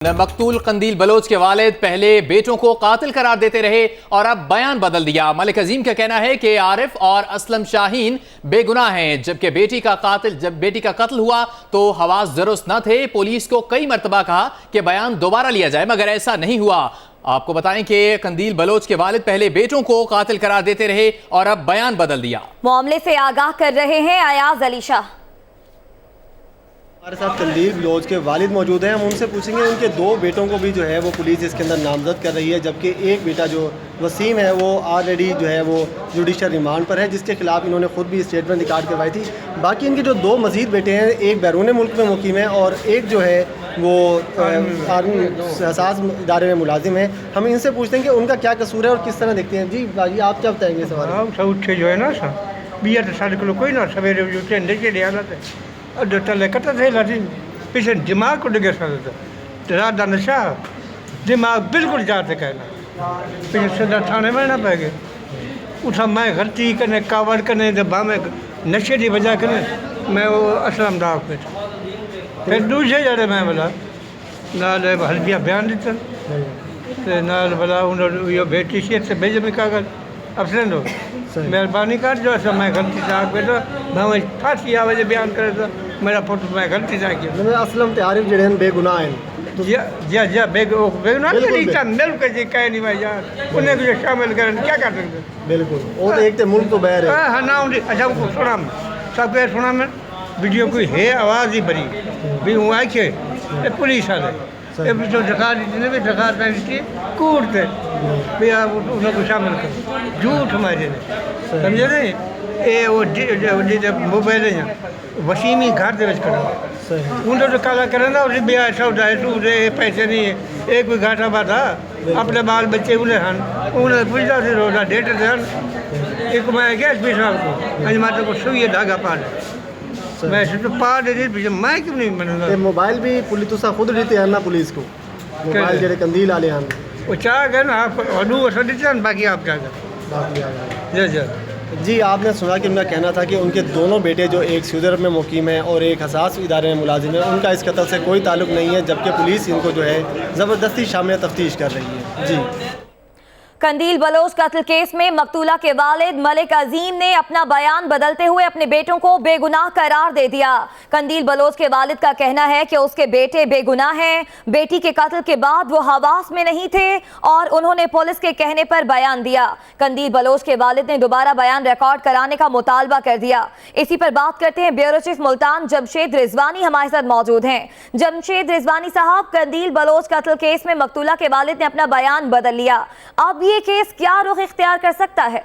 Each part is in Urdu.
مقتول قندیل بلوچ کے والد پہلے بیٹوں کو قاتل قرار دیتے رہے اور اب بیان بدل دیا۔ ملک عظیم کا کہنا ہے کہ عارف اور اسلم شاہین بے گناہ ہیں، جبکہ جب بیٹی کا قتل ہوا تو حواس درست نہ تھے۔ پولیس کو کئی مرتبہ کہا کہ بیان دوبارہ لیا جائے مگر ایسا نہیں ہوا۔ آپ کو بتائیں کہ قندیل بلوچ کے والد پہلے بیٹوں کو قاتل قرار دیتے رہے اور اب بیان بدل دیا۔ معاملے سے آگاہ کر رہے ہیں ایاز علی شاہ۔ ہمارے ساتھ قندیل بلوچ کے والد موجود ہیں، ہم ان سے پوچھیں گے ان کے دو بیٹوں کو بھی جو ہے وہ پولیس اس کے اندر نامزد کر رہی ہے، جبکہ ایک بیٹا جو وسیم ہے وہ آلریڈی جو ہے وہ جوڈیشل ریمانڈ پر ہے، جس کے خلاف انہوں نے خود بھی اسٹیٹمنٹ ریکارڈ کروائی تھی۔ باقی ان کے جو دو مزید بیٹے ہیں، ایک بیرون ملک میں مقیم ہے اور ایک جو ہے وہ آرمی حساس ادارے میں ملازم ہے۔ ہم ان سے پوچھتے ہیں کہ ان کا کیا قصور ہے اور کس طرح دیکھتے ہیں۔ جی باجی آپ کیا بتائیں گے اس سوال؟ سب اٹھے جو ہے نا ساڑھے کلو کوئی نہ سویرے کے لیے حالت ہے ٹلے کٹا تھے لاٹھی پیچھے دماغ کو ڈگے سکتا رات کا نشہ دماغ بالکل جاتے کہنا پیچھے سیدھا تھانے میں نہ پہ گئے اٹھا میں غلطی کرنے کاوڑ کرنے دبا میں نشے کی وجہ کرنے میں وہ اسلم ڈاک پہ تھا پھر دوسرے جڑے میں بولا نال حلبیہ بیان دیتا نال بولا انہوں یہ بیٹی شیئر سے بھیجے میں کاغذ افسرین ہو مہربانی کر جو ایسا میں غلطی سے آگ بیٹھا میں پھانسی آوازیں بیان کرے تھا میرا فوٹو میں غلطی سے کیا اسلم تے عارف جڑے ہیں بے گناہ ہیں۔ جی بے گناہ مل کے جی کہہ نہیں بھائی یار انہیں کچھ شامل کریں کیا کر سکتے بالکل وہ تو ایک تے ملک تو بہر ہے۔ ہاں نا اچھا سنا میں سب کے سنا میں ویڈیو کوئی ہے آواز ہی بری بھی ہوں آئی کے پولیس والے دکھا دیتے بھی دکھا پہنتی کوڑتے بھی آپ انہیں کو شامل کریں جھوٹ ہمارے سمجھے نہیں یہ وہ موبائل ہیں وسیمی گھر دے وچ کرا انہوں نے کالا کرنا اور بیا سودا ہے پیسے نہیں ہے ایک کوئی گھاٹا باتا اپنے بال بچے انہیں ہن انہیں پوچھتا سے روزہ ڈیٹ دے ہن ایک میں گیس بھی صاحب کو اج ماتے کو سوئی دھاگا پا دے میں تو پا دے دی میں کیوں نہیں مننا موبائل بھی پولیس تو خود دیتے ہیں نا پولیس کو موبائل جڑے قندیل والے ہیں وہ چاہ گئے نا آپ اڈو اسا دیتے ہیں باقی آپ کیا کریں جی جی آپ نے سنا کہ ان کا کہنا تھا کہ ان کے دونوں بیٹے جو ایک سعودی عرب میں مقیم ہیں اور ایک حساس ادارے میں ملازم ہیں ان کا اس قتل سے کوئی تعلق نہیں ہے، جبکہ پولیس ان کو جو ہے زبردستی شامل تفتیش کر رہی ہے۔ جی قندیل بلوچ قتل کیس میں مقتولہ کے والد ملک عظیم نے اپنا بیان بدلتے ہوئے اپنے بیٹوں کو بے گناہ قرار دے دیا۔ قندیل بلوچ کے والد کا کہنا ہے کہ اس کے بیٹے بے گناہ ہیں، بیٹی کے قتل کے بعد وہ حواس میں نہیں تھے اور انہوں نے پولیس کے کہنے پر بیان دیا۔ قندیل بلوچ کے والد نے دوبارہ بیان ریکارڈ کرانے کا مطالبہ کر دیا۔ اسی پر بات کرتے ہیں بیورو چیف ملتان جمشید رضوانی ہمارے ساتھ موجود ہیں۔ جمشید رضوانی صاحب، قندیل بلوچ قتل کیس میں مقتولہ کے والد نے اپنا بیان بدل لیا، اب یہ کیس کیا رخ اختیار کر سکتا ہے؟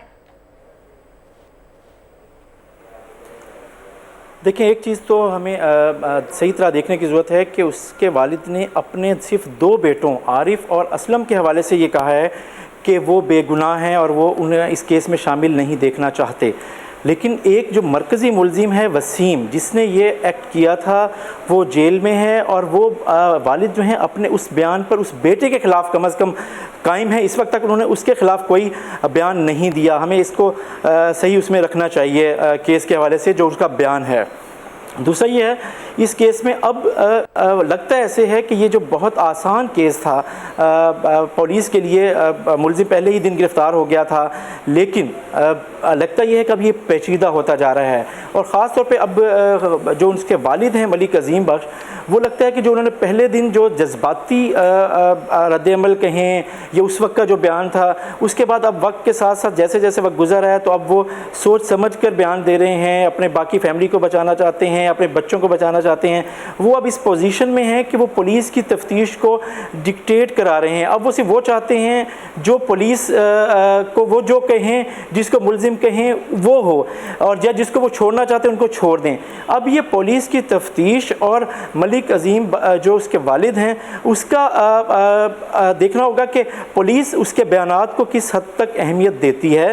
دیکھیں ایک چیز تو ہمیں صحیح طرح دیکھنے کی ضرورت ہے کہ اس کے والد نے اپنے صرف دو بیٹوں عارف اور اسلم کے حوالے سے یہ کہا ہے کہ وہ بے گناہ ہیں اور وہ انہیں اس کیس میں شامل نہیں دیکھنا چاہتے، لیکن ایک جو مرکزی ملزم ہے وسیم جس نے یہ ایکٹ کیا تھا وہ جیل میں ہے اور وہ والد جو ہیں اپنے اس بیان پر اس بیٹے کے خلاف کم از کم قائم ہے۔ اس وقت تک انہوں نے اس کے خلاف کوئی بیان نہیں دیا، ہمیں اس کو صحیح اس میں رکھنا چاہیے کیس کے حوالے سے جو اس کا بیان ہے۔ دوسرا یہ ہے اس کیس میں اب لگتا ہے ایسے ہے کہ یہ جو بہت آسان کیس تھا پولیس کے لیے، ملزم پہلے ہی دن گرفتار ہو گیا تھا، لیکن لگتا یہ ہے کہ اب یہ پیچیدہ ہوتا جا رہا ہے اور خاص طور پہ اب جو اس کے والد ہیں ملک عظیم بخش، وہ لگتا ہے کہ جو انہوں نے پہلے دن جو جذباتی رد عمل کہیں یا اس وقت کا جو بیان تھا، اس کے بعد اب وقت کے ساتھ ساتھ جیسے جیسے وقت گزر رہا ہے تو اب وہ سوچ سمجھ کر بیان دے رہے ہیں، اپنے باقی فیملی کو بچانا چاہتے ہیں، اپنے بچوں کو بچانا چاہتے ہیں۔ وہ اب اس پوزیشن میں ہیں کہ وہ پولیس کی تفتیش کو ڈکٹیٹ کرا رہے ہیں، اب وہ صرف وہ چاہتے ہیں جو پولیس کو وہ جو کہیں، جس کو ملزم کہیں وہ ہو، اور جس کو وہ چھوڑنا چاہتے ہیں ان کو چھوڑ دیں۔ اب یہ پولیس کی تفتیش اور ملک عظیم جو اس کے والد ہیں اس کا دیکھنا ہوگا کہ پولیس اس کے بیانات کو کس حد تک اہمیت دیتی ہے۔